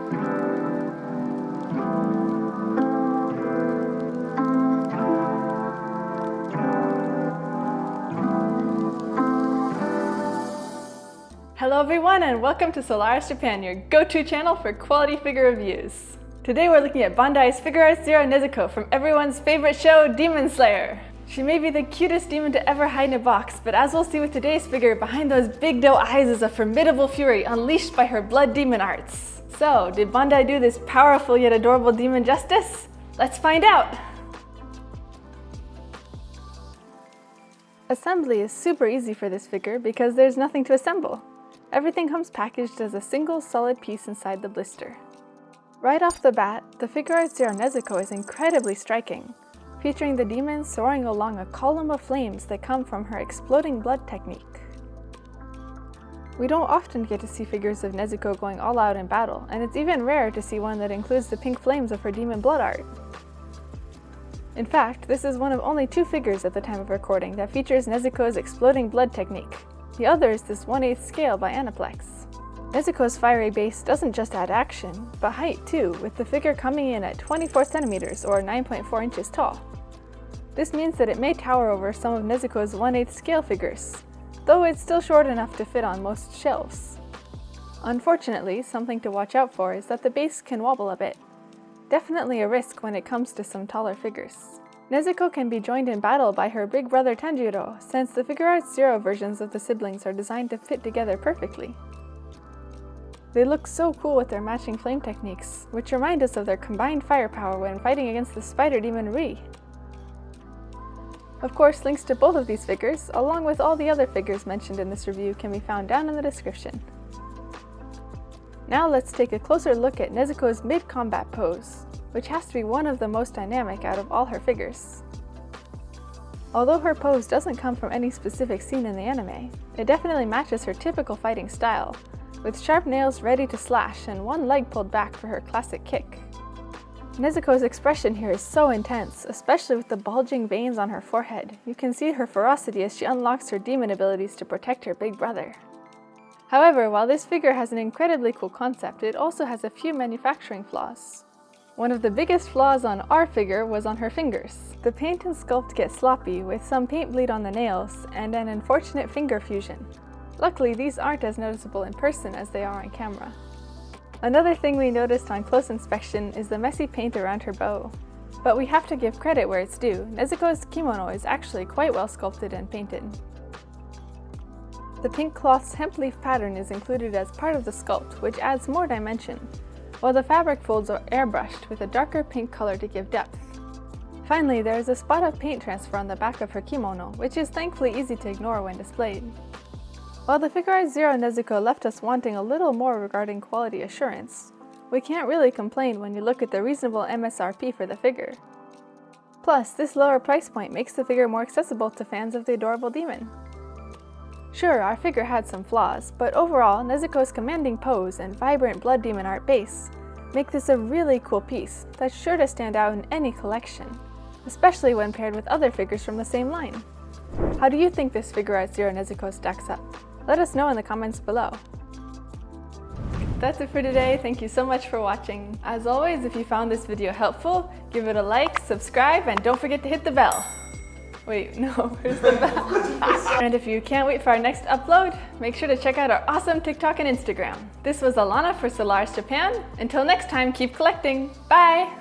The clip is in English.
Hello everyone and welcome to Solaris Japan, your go-to channel for quality figure reviews. Today we're looking at Bandai's Figuarts ZERO Nezuko from everyone's favorite show, Demon Slayer. She may be the cutest demon to ever hide in a box, but as we'll see with today's figure, behind those big doe eyes is a formidable fury unleashed by her blood demon arts. So, did Bandai do this powerful yet adorable demon justice? Let's find out! Assembly is super easy for this figure because there's nothing to assemble. Everything comes packaged as a single solid piece inside the blister. Right off the bat, the Figuarts ZERO Nezuko is incredibly striking, featuring the demon soaring along a column of flames that come from her exploding blood technique. We don't often get to see figures of Nezuko going all out in battle, and it's even rare to see one that includes the pink flames of her demon blood art. In fact, this is one of only 2 figures at the time of recording that features Nezuko's exploding blood technique. The other is this 1/8 scale by Aniplex. Nezuko's fiery base doesn't just add action, but height too, with the figure coming in at 24 centimeters or 9.4 inches tall. This means that it may tower over some of Nezuko's 1/8 scale figures, though it's still short enough to fit on most shelves. Unfortunately, something to watch out for is that the base can wobble a bit. Definitely a risk when it comes to some taller figures. Nezuko can be joined in battle by her big brother Tanjirou, since the Figuarts ZERO versions of the siblings are designed to fit together perfectly. They look so cool with their matching flame techniques, which remind us of their combined firepower when fighting against the spider demon Ri. Of course, links to both of these figures, along with all the other figures mentioned in this review, can be found down in the description. Now let's take a closer look at Nezuko's mid-combat pose, which has to be one of the most dynamic out of all her figures. Although her pose doesn't come from any specific scene in the anime, it definitely matches her typical fighting style, with sharp nails ready to slash and one leg pulled back for her classic kick. Nezuko's expression here is so intense, especially with the bulging veins on her forehead. You can see her ferocity as she unlocks her demon abilities to protect her big brother. However, while this figure has an incredibly cool concept, it also has a few manufacturing flaws. One of the biggest flaws on our figure was on her fingers. The paint and sculpt get sloppy, with some paint bleed on the nails and an unfortunate finger fusion. Luckily, these aren't as noticeable in person as they are on camera. Another thing we noticed on close inspection is the messy paint around her bow. But we have to give credit where it's due. Nezuko's kimono is actually quite well sculpted and painted. The pink cloth's hemp leaf pattern is included as part of the sculpt, which adds more dimension, while the fabric folds are airbrushed with a darker pink color to give depth. Finally, there is a spot of paint transfer on the back of her kimono, which is thankfully easy to ignore when displayed. While the Figuarts ZERO Nezuko left us wanting a little more regarding quality assurance, we can't really complain when you look at the reasonable MSRP for the figure. Plus, this lower price point makes the figure more accessible to fans of the adorable demon. Sure, our figure had some flaws, but overall, Nezuko's commanding pose and vibrant blood demon art base make this a really cool piece that's sure to stand out in any collection, especially when paired with other figures from the same line. How do you think this Figuarts ZERO Nezuko stacks up? Let us know in the comments below. That's it for today. Thank you so much for watching. As always, if you found this video helpful, give it a like, subscribe, and don't forget to hit the bell. Wait, no, where's the bell? And if you can't wait for our next upload, make sure to check out our awesome TikTok and Instagram. This was Alana for Solaris Japan. Until next time, keep collecting. Bye!